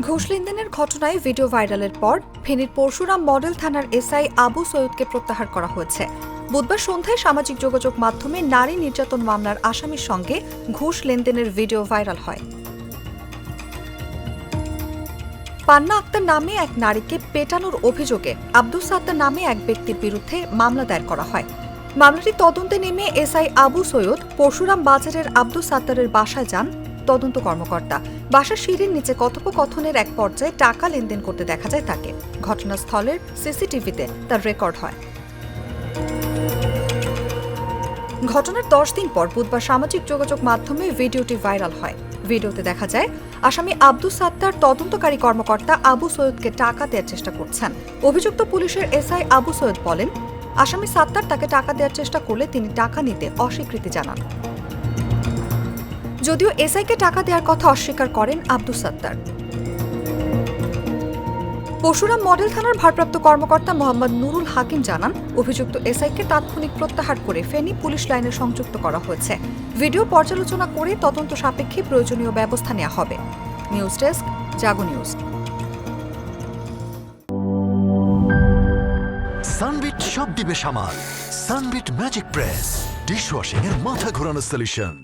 ঘুষ লেনদেনের ঘটনায় ভিডিও ভাইরালের পর ফেনীর পরশুরাম মডেল থানার এসআই আবু সৈয়দকে প্রত্যাহার করা হয়েছে। বুধবার সন্ধ্যায় সামাজিক যোগাযোগ মাধ্যমে নারী নির্যাতন মামলার আসামির সঙ্গে ঘুষ লেনদেনের ভিডিও ভাইরাল হয়। পান্না আক্তার নামে এক নারীকে পেটানোর অভিযোগে আব্দুস সাত্তার নামে এক ব্যক্তির বিরুদ্ধে মামলা দায়ের করা হয়। মামলাটি তদন্তে নেমে এসআই আবু সৈয়দ পরশুরাম বাজারের আব্দুস সাত্তারের বাসায় যান। তদন্ত কর্মকর্তা বাসার সিঁড়ির নিচে কথোপকথনের এক পর্যায়ে টাকা লেনদেন করতে দেখা যায় তাকে। ঘটনাস্থলের সিসিটিভিতে তার রেকর্ড হয়। ঘটনার 10 দিন পর বুধবার সামাজিক যোগাযোগ মাধ্যমে ভিডিওটি ভাইরাল হয়। ভিডিওতে দেখা যায় আসামি আব্দুস সাত্তার তদন্তকারী কর্মকর্তা আবু সৈয়দকে টাকা দেওয়ার চেষ্টা করছেন। অভিযুক্ত পুলিশের এসআই আবু সৈয়দ বলেন, আসামি সাত্তার তাকে টাকা দেওয়ার চেষ্টা করলে তিনি টাকা নিতে অস্বীকৃতি জানান। যদিও এসআইকে টাকা দেওয়ার কথা অস্বীকার করেন আব্দুস সাত্তার। পরশুরাম মডেল থানার ভারপ্রাপ্ত কর্মকর্তা মোহাম্মদ নুরুল হাকিম জানান, অভিযুক্ত এসআইকে তাৎক্ষণিক প্রত্যাহার করে ফেনী পুলিশ লাইনে সংযুক্ত করা হয়েছে। ভিডিও পর্যালোচনা করে তদন্ত সাপেক্ষে প্রয়োজনীয় ব্যবস্থা নেওয়া হবে। নিউজ ডেস্ক, জাগো নিউজ। সানবিট সব দিবে সামাল। সানবিট ম্যাজিক প্রেস ডিশওয়াশিং এর মাথা ঘোরানো সলিউশন।